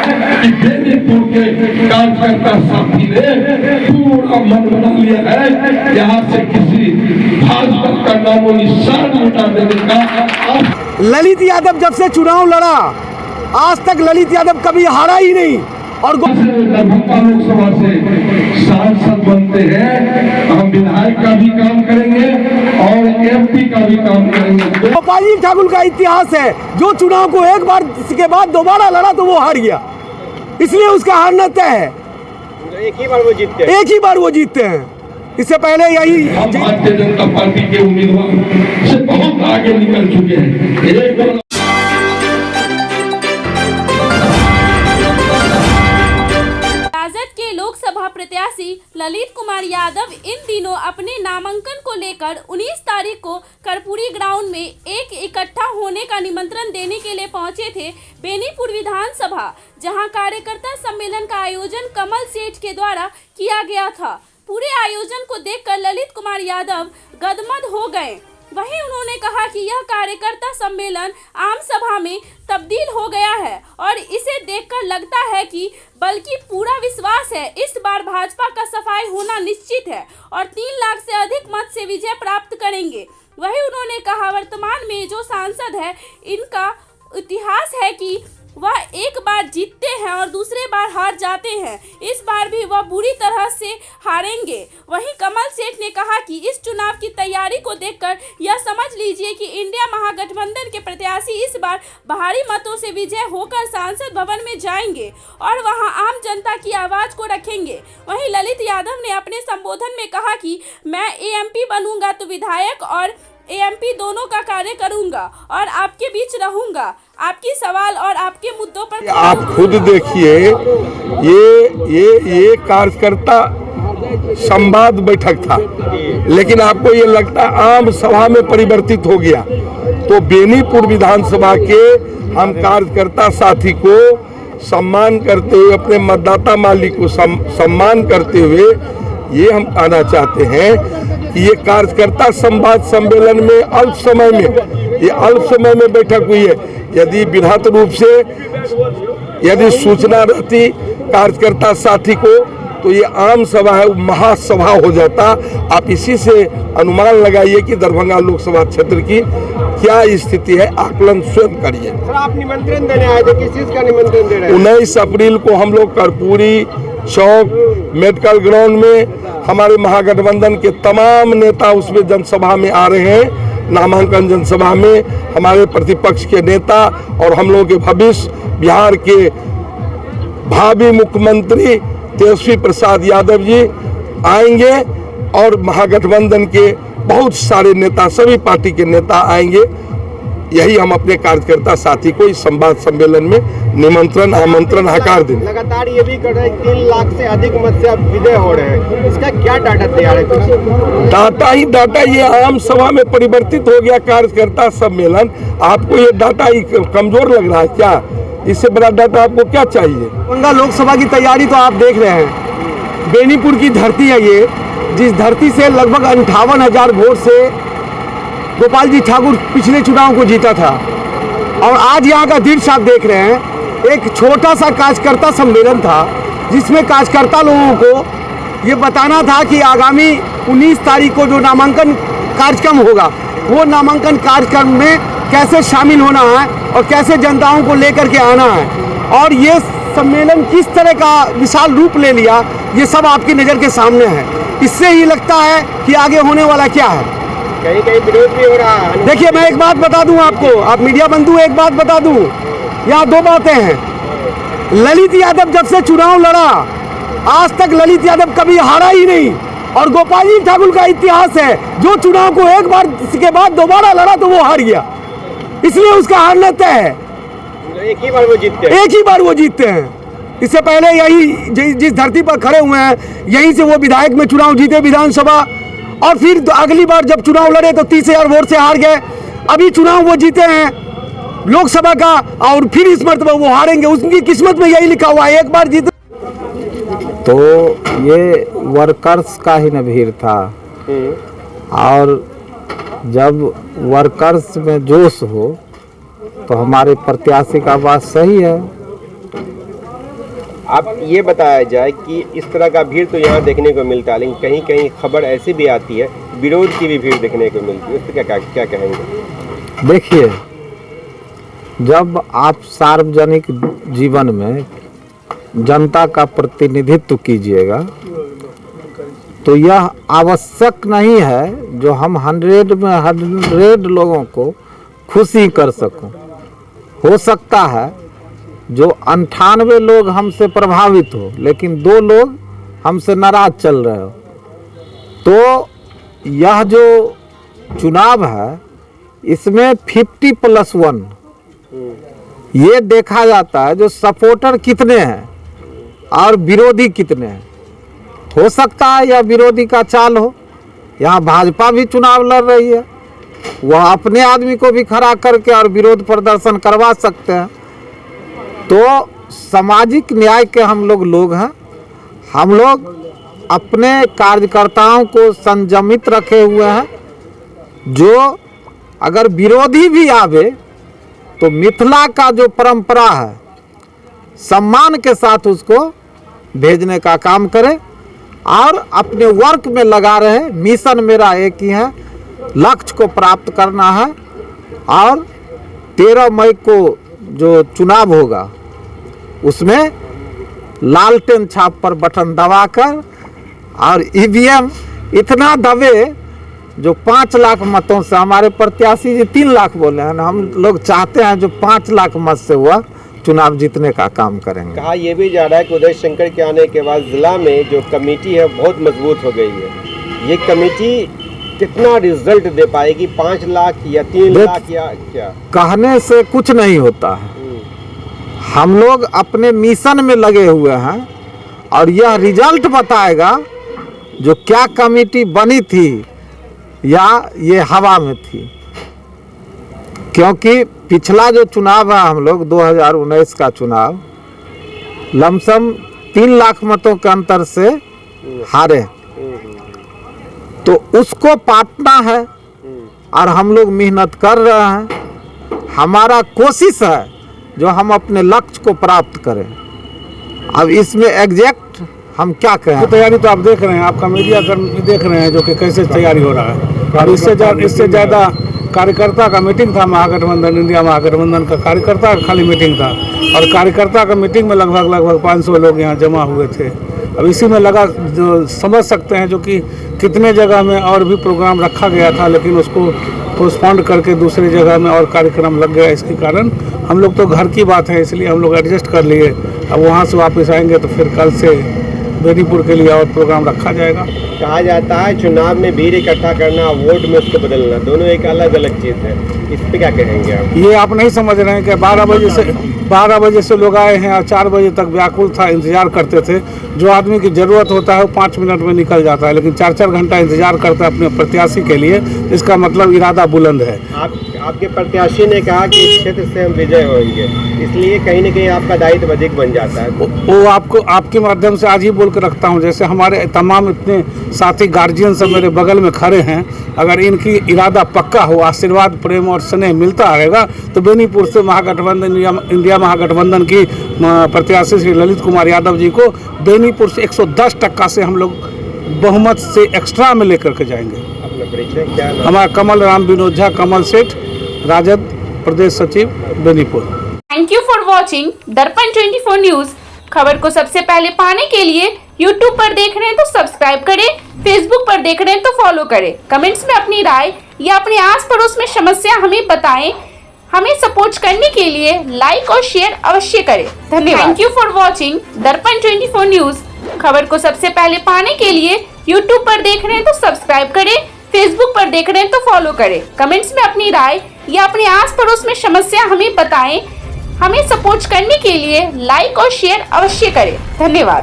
कि बेनीपुर के कार्यकर्ता साथी ने पूरा मन बना लिया है यहाँ से किसी भाजपा का नामो निशान मिटा देने का। ललित यादव जब से चुनाव लड़ा आज तक ललित यादव कभी हारा ही नहीं और दरभंगा लोकसभा से सांसद बनते हैं, हम विधायक का भी काम करेंगे और एमपी का भी काम करेंगे। गोपाल जी ठाकुर का इतिहास है, जो चुनाव को एक बार के बाद दोबारा लड़ा तो वो हार गया, इसलिए उसका हारना तय है। एक ही बार वो जीतते हैं। इससे पहले यही हम भारतीय जनता पार्टी के उम्मीदवार से बहुत आगे निकल चुके हैं। लोकसभा प्रत्याशी ललित कुमार यादव इन दिनों अपने नामांकन को लेकर 19 तारीख को कर्पूरी ग्राउंड में एक इकट्ठा होने का निमंत्रण देने के लिए पहुंचे थे बेनीपुर विधानसभा, जहां कार्यकर्ता सम्मेलन का आयोजन कमल सेठ के द्वारा किया गया था। पूरे आयोजन को देखकर ललित कुमार यादव गदगद हो गए। वहीं उन्होंने कहा कि यह कार्यकर्ता सम्मेलन आम सभा में तब्दील हो गया है और इसे देखकर लगता है कि बल्कि पूरा विश्वास है इस बार भाजपा का सफाई होना निश्चित है और 3 लाख से अधिक मत से विजय प्राप्त करेंगे। वहीं उन्होंने कहा वर्तमान में जो सांसद है इनका इतिहास है कि वह एक बार जीतते हैं और दूसरे बार हार जाते हैं, इस बार भी वह बुरी तरह से हारेंगे। वहीं कमल सेठ ने कहा कि इस चुनाव की तैयारी को देखकर यह समझ लीजिए कि इंडिया महागठबंधन के प्रत्याशी इस बार भारी मतों से विजय होकर सांसद भवन में जाएंगे और वहां आम जनता की आवाज को रखेंगे। वहीं ललित यादव ने अपने संबोधन में कहा कि मैं एमपी बनूंगा तो विधायक और एमपी दोनों का कार्य करूंगा और आपके बीच रहूंगा, आपकी सवाल और आपके मुद्दों पर। आप खुद देखिए, ये कार्यकर्ता संवाद बैठक था, लेकिन आपको ये लगता आम सभा में परिवर्तित हो गया। तो बेनीपुर विधानसभा के हम कार्यकर्ता साथी को सम्मान करते हुए, अपने मतदाता मालिक को सम्मान करते हुए ये हम कहना चाहते हैं कि ये कार्यकर्ता संवाद सम्मेलन में अल्प समय में बैठक हुई है। यदि बृहत रूप से यदि सूचना रहती कार्यकर्ता साथी को तो ये आम सभा है, महासभा हो जाता। आप इसी से अनुमान लगाइए कि दरभंगा लोकसभा क्षेत्र की क्या स्थिति है, आकलन स्वयं करिए। सर, आप निमंत्रण देने आए थे, किस चीज का निमंत्रण दे रहे हैं? 19 अप्रैल को हम लोग कर्पूरी चौक मेडिकल ग्राउंड में हमारे महागठबंधन के तमाम नेता उसमें जनसभा में आ रहे हैं। नामांकन जनसभा में हमारे प्रतिपक्ष के नेता और हम लोगों के भविष्य बिहार के भावी मुख्यमंत्री तेजस्वी प्रसाद यादव जी आएंगे और महागठबंधन के बहुत सारे नेता, सभी पार्टी के नेता आएंगे। यही हम अपने कार्यकर्ता साथी को इस संवाद सम्मेलन में निमंत्रण आमंत्रण हकार देंगे। लगातार ये भी कर रहे हैं 3 लाख से अधिक मत से अब विजय हो रहे हैं, इसका क्या डाटा तैयार है? डाटा ये आम सभा में परिवर्तित हो गया कार्यकर्ता सम्मेलन। आपको ये डाटा ही कमजोर लग रहा है क्या? इससे बड़ा डाटा आपको क्या चाहिए? दरभंगा लोकसभा की तैयारी तो आप देख रहे हैं। बेनीपुर की धरती है ये, जिस धरती से लगभग 58,000 वोट से गोपाल जी ठाकुर पिछले चुनाव को जीता था। और आज यहाँ का दृश्य आप देख रहे हैं, एक छोटा सा कार्यकर्ता सम्मेलन था जिसमें कार्यकर्ता लोगों को ये बताना था कि आगामी 19 तारीख को जो नामांकन कार्यक्रम होगा वो नामांकन कार्यक्रम में कैसे शामिल होना है और कैसे जनताओं को लेकर के आना है, और ये सम्मेलन किस तरह का विशाल रूप ले लिया ये सब आपकी नज़र के सामने है। इससे ही लगता है कि आगे होने वाला क्या है। कहीं कहीं विरोध भी हो रहा है। देखिए, मैं एक बात बता दूं आपको, आप मीडिया बंधु, एक बात बता दूं, यहाँ 2 बातें हैं। ललित यादव जब से चुनाव लड़ा आज तक ललित यादव कभी हारा ही नहीं और गोपाल जी ठाकुर का इतिहास है, जो चुनाव को एक बार के बाद दोबारा लड़ा तो वो हार गया, इसलिए उसका हारना तय है। एक ही बार वो जीतते हैं। इससे पहले यही जिस धरती पर खड़े हुए हैं यहीं से वो विधायक में चुनाव जीते विधानसभा, और फिर अगली बार जब चुनाव लड़े तो 30,000 वोट से हार गए। अभी चुनाव वो जीते हैं लोकसभा का और फिर इस मर्तबा वो हारेंगे, उनकी किस्मत में यही लिखा हुआ है, एक बार जीते। तो ये वर्कर्स का ही नभीर था, और जब वर्कर्स में जोश हो तो हमारे प्रत्याशी का बात सही है। आप ये बताया जाए कि इस तरह का भीड़ तो यहाँ देखने को मिलता है, लेकिन कहीं कहीं खबर ऐसी भी आती है विरोध की भी भीड़ देखने को मिलती है, उस पर क्या कहेंगे? देखिए, जब आप सार्वजनिक जीवन में जनता का प्रतिनिधित्व कीजिएगा तो यह आवश्यक नहीं है जो हम 100 लोगों को खुशी कर सकूं। हो सकता है जो 98 लोग हमसे प्रभावित हो, लेकिन 2 लोग हमसे नाराज चल रहे हो। तो यह जो चुनाव है इसमें 50+1 ये देखा जाता है जो सपोर्टर कितने हैं और विरोधी कितने हैं। हो सकता है यह विरोधी का चाल हो। यहाँ भाजपा भी चुनाव लड़ रही है, वह अपने आदमी को भी खड़ा करके और विरोध प्रदर्शन करवा सकते हैं। तो सामाजिक न्याय के हम लोग हैं। हम लोग अपने कार्यकर्ताओं को संयमित रखे हुए हैं। जो अगर विरोधी भी आवे तो मिथिला का जो परंपरा है सम्मान के साथ उसको भेजने का काम करें और अपने वर्क में लगा रहे। मिशन मेरा एक ही है, लक्ष्य को प्राप्त करना है। और 13 मई को जो चुनाव होगा उसमें लालटेन छाप पर बटन दबाकर और ईवीएम इतना दबे जो 5 लाख मतों से, हमारे प्रत्याशी जी 3 लाख बोले हैं ना, हम लोग चाहते हैं जो 5 लाख मत से हुआ चुनाव जीतने का काम करेंगे। कहा यह भी जा रहा है कि उदय शंकर के आने के बाद जिला में जो कमेटी है बहुत मजबूत हो गई है। ये कमेटी कितना रिजल्ट दे पाएगी? 5 लाख या 3 लाख या क्या? कहने से कुछ नहीं होता है। हम लोग अपने मिशन में लगे हुए हैं और यह रिजल्ट बताएगा जो क्या कमेटी बनी थी या ये हवा में थी। क्योंकि पिछला जो चुनाव है हम लोग 2019 का चुनाव लमसम 3 लाख मतों के अंतर से हारे, तो उसको पाटना है और हम लोग मेहनत कर रहे हैं। हमारा कोशिश है जो हम अपने लक्ष्य को प्राप्त करें। अब इसमें एग्जैक्ट हम क्या कहें? तैयारी तो आप देख रहे हैं, आपका मीडिया देख रहे हैं जो कि कैसे तैयारी हो रहा है। और इससे ज़्यादा कार्यकर्ता का मीटिंग था महागठबंधन, इंडिया महागठबंधन का कार्यकर्ता का खाली मीटिंग था और कार्यकर्ता का मीटिंग में लगभग 500 लोग यहाँ जमा हुए थे। अब इसी में लगा जो समझ सकते हैं जो कि कितने जगह में और भी प्रोग्राम रखा गया था, लेकिन उसको पोस्टपोन करके दूसरी जगह में और कार्यक्रम लग गया। इसके कारण हम लोग तो घर की बात है इसलिए हम लोग एडजस्ट कर लिए। अब वहाँ से वापस आएंगे तो फिर कल से बेनीपुर के लिए और प्रोग्राम रखा जाएगा। कहा जाता है चुनाव में भीड़ इकट्ठा करना, वोट में उसको बदलना, दोनों एक अलग अलग चीज़ है। इस पर क्या कहेंगे आप? ये आप नहीं समझ रहे हैं कि 12 बजे से लोग आए हैं और 4 बजे तक व्याकुल था, इंतजार करते थे। जो आदमी की ज़रूरत होता है वो 5 मिनट में निकल जाता है, लेकिन 4-4 घंटा इंतजार करता है अपने प्रत्याशी के लिए। इसका मतलब इरादा बुलंद है। आपके प्रत्याशी ने कहा कि इस क्षेत्र से हम विजय होंगे, इसलिए कहीं न कहीं आपका दायित्व अधिक बन जाता है। वो आपको आपके माध्यम से आज ही बोल कर रखता हूँ, जैसे हमारे तमाम इतने साथी गार्जियन सब मेरे बगल में खड़े हैं, अगर इनकी इरादा पक्का हो, आशीर्वाद प्रेम और स्नेह मिलता रहेगा तो बेनीपुर से महागठबंधन इंडिया महागठबंधन की प्रत्याशी श्री ललित कुमार यादव जी को बेनीपुर से 110% से हम लोग बहुमत से एक्स्ट्रा में लेकर के जाएंगे। अपना परिचय क्या है? हमारा कमल राम विनोद झा, कमल सेठ, राजद प्रदेश सचिव Benipur. Thank you for watching दर्पण 24 न्यूज। खबर को सबसे पहले पाने के लिए यूट्यूब पर देख रहे हैं तो सब्सक्राइब करें, फेसबुक पर देख रहे हैं तो फॉलो करें। कमेंट्स में अपनी राय या अपने आस पड़ोस में समस्या हमें बताएं। हमें सपोर्ट करने के लिए लाइक और शेयर अवश्य करें। धन्यवाद। थैंक यू फॉर वॉचिंग दर्पण 24 न्यूज। खबर को सबसे पहले पाने के लिए यूट्यूब पर देख रहे हैं तो सब्सक्राइब करें, फेसबुक पर देख रहे हैं तो फॉलो करें। कमेंट्स में अपनी राय या अपने आस पड़ोस में समस्या हमें बताएं। हमें सपोर्ट करने के लिए लाइक और शेयर अवश्य करें। धन्यवाद।